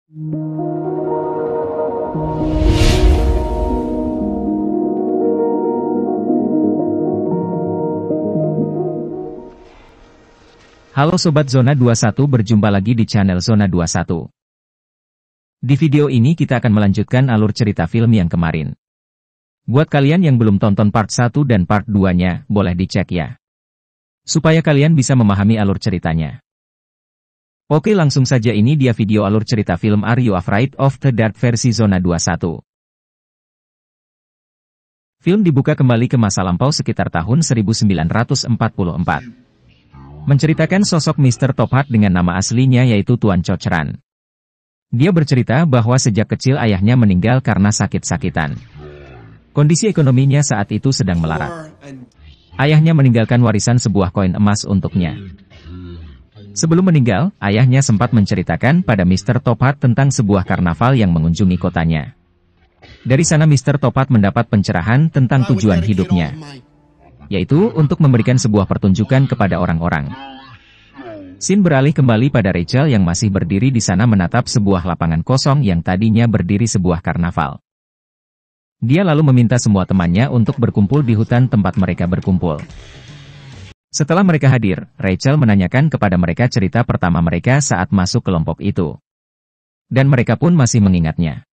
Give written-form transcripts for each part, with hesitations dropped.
Halo Sobat Zona 21, berjumpa lagi di channel Zona 21. Di video ini kita akan melanjutkan alur cerita film yang kemarin. Buat kalian yang belum tonton part 1 dan part 2-nya, boleh dicek ya. Supaya kalian bisa memahami alur ceritanya. Oke, langsung saja, ini dia video alur cerita film Are You Afraid of the Dark versi Zona 21. Film dibuka kembali ke masa lampau sekitar tahun 1944. Menceritakan sosok Mr. Top Hat dengan nama aslinya yaitu Tuan Cochran. Dia bercerita bahwa sejak kecil ayahnya meninggal karena sakit-sakitan. Kondisi ekonominya saat itu sedang melarat. Ayahnya meninggalkan warisan sebuah koin emas untuknya. Sebelum meninggal, ayahnya sempat menceritakan pada Mr. Top Hat tentang sebuah karnaval yang mengunjungi kotanya. Dari sana Mr. Top Hat mendapat pencerahan tentang tujuan hidupnya, yaitu untuk memberikan sebuah pertunjukan kepada orang-orang. Scene beralih kembali pada Rachel yang masih berdiri di sana menatap sebuah lapangan kosong yang tadinya berdiri sebuah karnaval. Dia lalu meminta semua temannya untuk berkumpul di hutan tempat mereka berkumpul. Setelah mereka hadir, Rachel menanyakan kepada mereka cerita pertama mereka saat masuk kelompok itu. Dan mereka pun masih mengingatnya.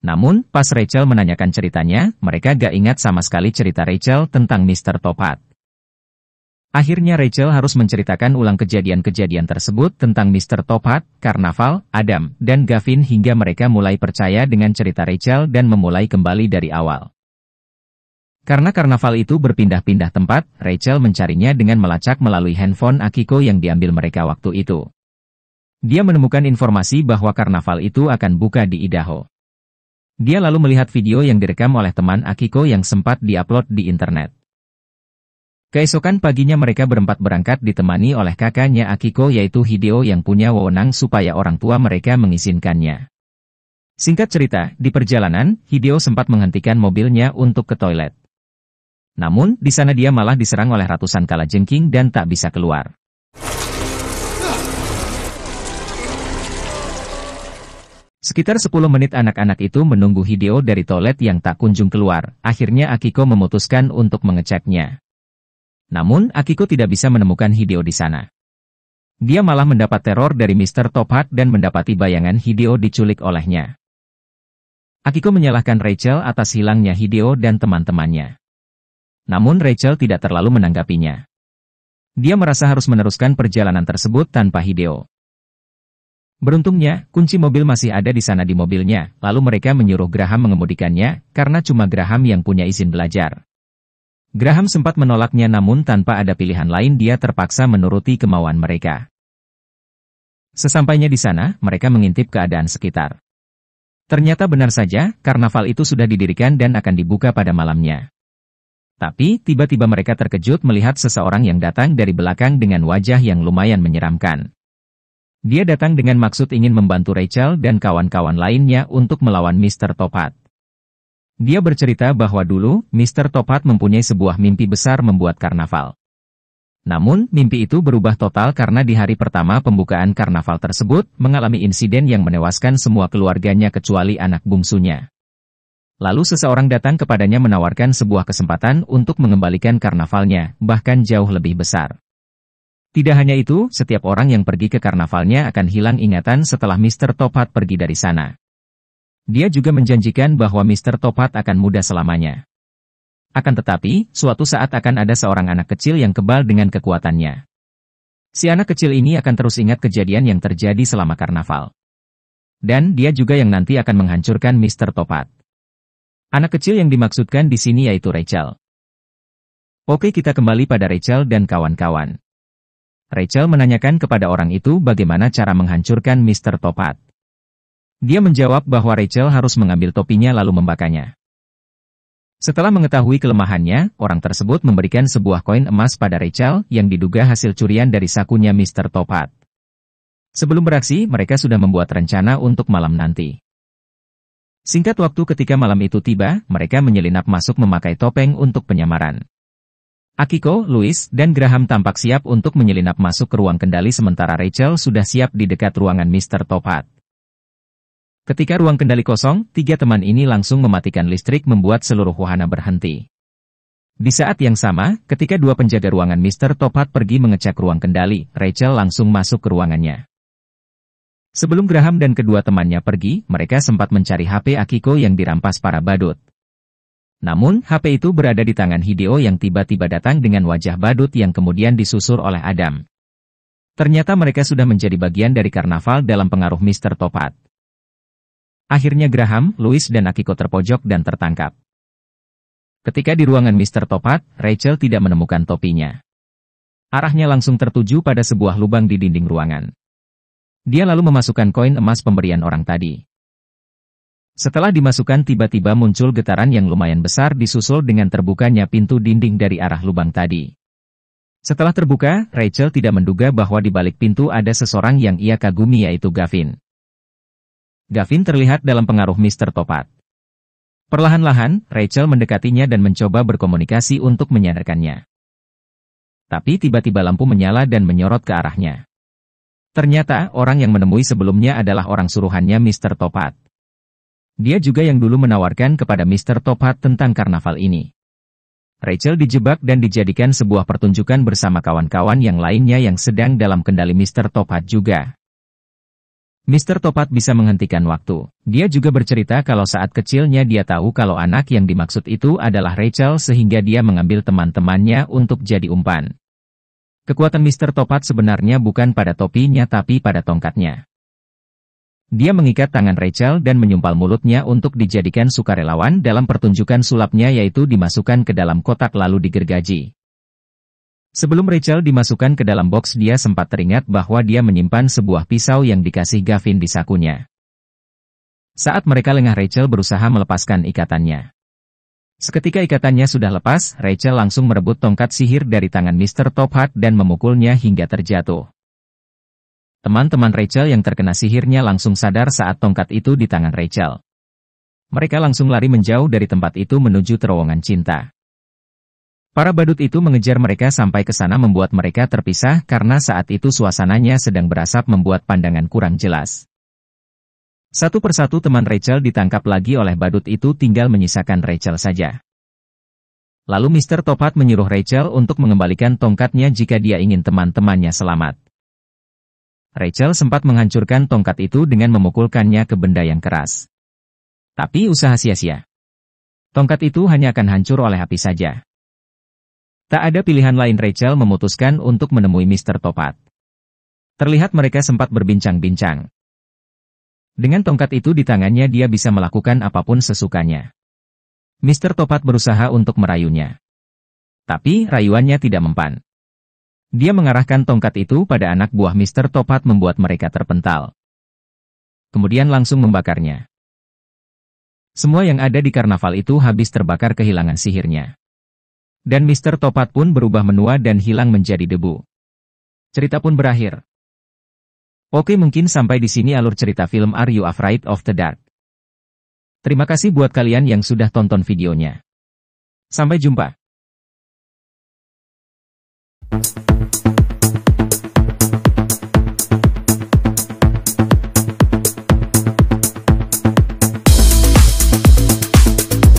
Namun, pas Rachel menanyakan ceritanya, mereka gak ingat sama sekali cerita Rachel tentang Mr. Top Hat. Akhirnya Rachel harus menceritakan ulang kejadian-kejadian tersebut tentang Mr. Top Hat, karnaval, Adam, dan Gavin hingga mereka mulai percaya dengan cerita Rachel dan memulai kembali dari awal. Karena karnaval itu berpindah-pindah tempat, Rachel mencarinya dengan melacak melalui handphone Akiko yang diambil mereka waktu itu. Dia menemukan informasi bahwa karnaval itu akan buka di Idaho. Dia lalu melihat video yang direkam oleh teman Akiko yang sempat diupload di internet. Keesokan paginya mereka berempat berangkat ditemani oleh kakaknya Akiko yaitu Hideo yang punya wewenang supaya orang tua mereka mengizinkannya. Singkat cerita, di perjalanan, Hideo sempat menghentikan mobilnya untuk ke toilet. Namun, di sana dia malah diserang oleh ratusan kalajengking dan tak bisa keluar. Sekitar 10 menit anak-anak itu menunggu Hideo dari toilet yang tak kunjung keluar. Akhirnya Akiko memutuskan untuk mengeceknya. Namun, Akiko tidak bisa menemukan Hideo di sana. Dia malah mendapat teror dari Mr. Top Hat dan mendapati bayangan Hideo diculik olehnya. Akiko menyalahkan Rachel atas hilangnya Hideo dan teman-temannya. Namun Rachel tidak terlalu menanggapinya. Dia merasa harus meneruskan perjalanan tersebut tanpa Hideo. Beruntungnya, kunci mobil masih ada di sana di mobilnya, lalu mereka menyuruh Graham mengemudikannya, karena cuma Graham yang punya izin belajar. Graham sempat menolaknya namun tanpa ada pilihan lain dia terpaksa menuruti kemauan mereka. Sesampainya di sana, mereka mengintip keadaan sekitar. Ternyata benar saja, karnaval itu sudah didirikan dan akan dibuka pada malamnya. Tapi, tiba-tiba mereka terkejut melihat seseorang yang datang dari belakang dengan wajah yang lumayan menyeramkan. Dia datang dengan maksud ingin membantu Rachel dan kawan-kawan lainnya untuk melawan Mr. Top Hat. Dia bercerita bahwa dulu, Mr. Top Hat mempunyai sebuah mimpi besar membuat karnaval. Namun, mimpi itu berubah total karena di hari pertama pembukaan karnaval tersebut, mengalami insiden yang menewaskan semua keluarganya kecuali anak bungsunya. Lalu seseorang datang kepadanya menawarkan sebuah kesempatan untuk mengembalikan karnavalnya, bahkan jauh lebih besar. Tidak hanya itu, setiap orang yang pergi ke karnavalnya akan hilang ingatan setelah Mr. Top Hat pergi dari sana. Dia juga menjanjikan bahwa Mr. Top Hat akan muda selamanya. Akan tetapi, suatu saat akan ada seorang anak kecil yang kebal dengan kekuatannya. Si anak kecil ini akan terus ingat kejadian yang terjadi selama karnaval. Dan dia juga yang nanti akan menghancurkan Mr. Top Hat. Anak kecil yang dimaksudkan di sini yaitu Rachel. Oke, kita kembali pada Rachel dan kawan-kawan. Rachel menanyakan kepada orang itu bagaimana cara menghancurkan Mr. Top Hat. Dia menjawab bahwa Rachel harus mengambil topinya lalu membakarnya. Setelah mengetahui kelemahannya, orang tersebut memberikan sebuah koin emas pada Rachel yang diduga hasil curian dari sakunya Mr. Top Hat. Sebelum beraksi, mereka sudah membuat rencana untuk malam nanti. Singkat waktu ketika malam itu tiba, mereka menyelinap masuk memakai topeng untuk penyamaran. Akiko, Louis, dan Graham tampak siap untuk menyelinap masuk ke ruang kendali sementara Rachel sudah siap di dekat ruangan Mr. Top Hat. Ketika ruang kendali kosong, tiga teman ini langsung mematikan listrik membuat seluruh wahana berhenti. Di saat yang sama, ketika dua penjaga ruangan Mr. Top Hat pergi mengecek ruang kendali, Rachel langsung masuk ke ruangannya. Sebelum Graham dan kedua temannya pergi, mereka sempat mencari HP Akiko yang dirampas para badut. Namun, HP itu berada di tangan Hideo yang tiba-tiba datang dengan wajah badut yang kemudian disusur oleh Adam. Ternyata mereka sudah menjadi bagian dari karnaval dalam pengaruh Mr. Top Hat. Akhirnya Graham, Louis dan Akiko terpojok dan tertangkap. Ketika di ruangan Mr. Top Hat, Rachel tidak menemukan topinya. Arahnya langsung tertuju pada sebuah lubang di dinding ruangan. Dia lalu memasukkan koin emas pemberian orang tadi. Setelah dimasukkan tiba-tiba muncul getaran yang lumayan besar disusul dengan terbukanya pintu dinding dari arah lubang tadi. Setelah terbuka, Rachel tidak menduga bahwa di balik pintu ada seseorang yang ia kagumi yaitu Gavin. Gavin terlihat dalam pengaruh Mr. Top Hat. Perlahan-lahan, Rachel mendekatinya dan mencoba berkomunikasi untuk menyadarkannya. Tapi tiba-tiba lampu menyala dan menyorot ke arahnya. Ternyata, orang yang menemui sebelumnya adalah orang suruhannya Mr. Top Hat. Dia juga yang dulu menawarkan kepada Mr. Top Hat tentang karnaval ini. Rachel dijebak dan dijadikan sebuah pertunjukan bersama kawan-kawan yang lainnya yang sedang dalam kendali Mr. Top Hat juga. Mr. Top Hat bisa menghentikan waktu. Dia juga bercerita kalau saat kecilnya dia tahu kalau anak yang dimaksud itu adalah Rachel sehingga dia mengambil teman-temannya untuk jadi umpan. Kekuatan Mr. Top Hat sebenarnya bukan pada topinya tapi pada tongkatnya. Dia mengikat tangan Rachel dan menyumpal mulutnya untuk dijadikan sukarelawan dalam pertunjukan sulapnya yaitu dimasukkan ke dalam kotak lalu digergaji. Sebelum Rachel dimasukkan ke dalam box dia sempat teringat bahwa dia menyimpan sebuah pisau yang dikasih Gavin di sakunya. Saat mereka lengah Rachel berusaha melepaskan ikatannya. Seketika ikatannya sudah lepas, Rachel langsung merebut tongkat sihir dari tangan Mr. Top Hat dan memukulnya hingga terjatuh. Teman-teman Rachel yang terkena sihirnya langsung sadar saat tongkat itu di tangan Rachel. Mereka langsung lari menjauh dari tempat itu menuju terowongan cinta. Para badut itu mengejar mereka sampai ke sana membuat mereka terpisah karena saat itu suasananya sedang berasap membuat pandangan kurang jelas. Satu persatu teman Rachel ditangkap lagi oleh badut itu tinggal menyisakan Rachel saja. Lalu Mr. Top Hat menyuruh Rachel untuk mengembalikan tongkatnya jika dia ingin teman-temannya selamat. Rachel sempat menghancurkan tongkat itu dengan memukulkannya ke benda yang keras. Tapi usaha sia-sia. Tongkat itu hanya akan hancur oleh api saja. Tak ada pilihan lain Rachel memutuskan untuk menemui Mr. Top Hat. Terlihat mereka sempat berbincang-bincang. Dengan tongkat itu di tangannya dia bisa melakukan apapun sesukanya. Mr. Top Hat berusaha untuk merayunya. Tapi rayuannya tidak mempan. Dia mengarahkan tongkat itu pada anak buah Mr. Top Hat membuat mereka terpental. Kemudian langsung membakarnya. Semua yang ada di karnaval itu habis terbakar kehilangan sihirnya. Dan Mr. Top Hat pun berubah menua dan hilang menjadi debu. Cerita pun berakhir. Oke, mungkin sampai di sini alur cerita film Are You Afraid of the Dark? Terima kasih buat kalian yang sudah tonton videonya. Sampai jumpa.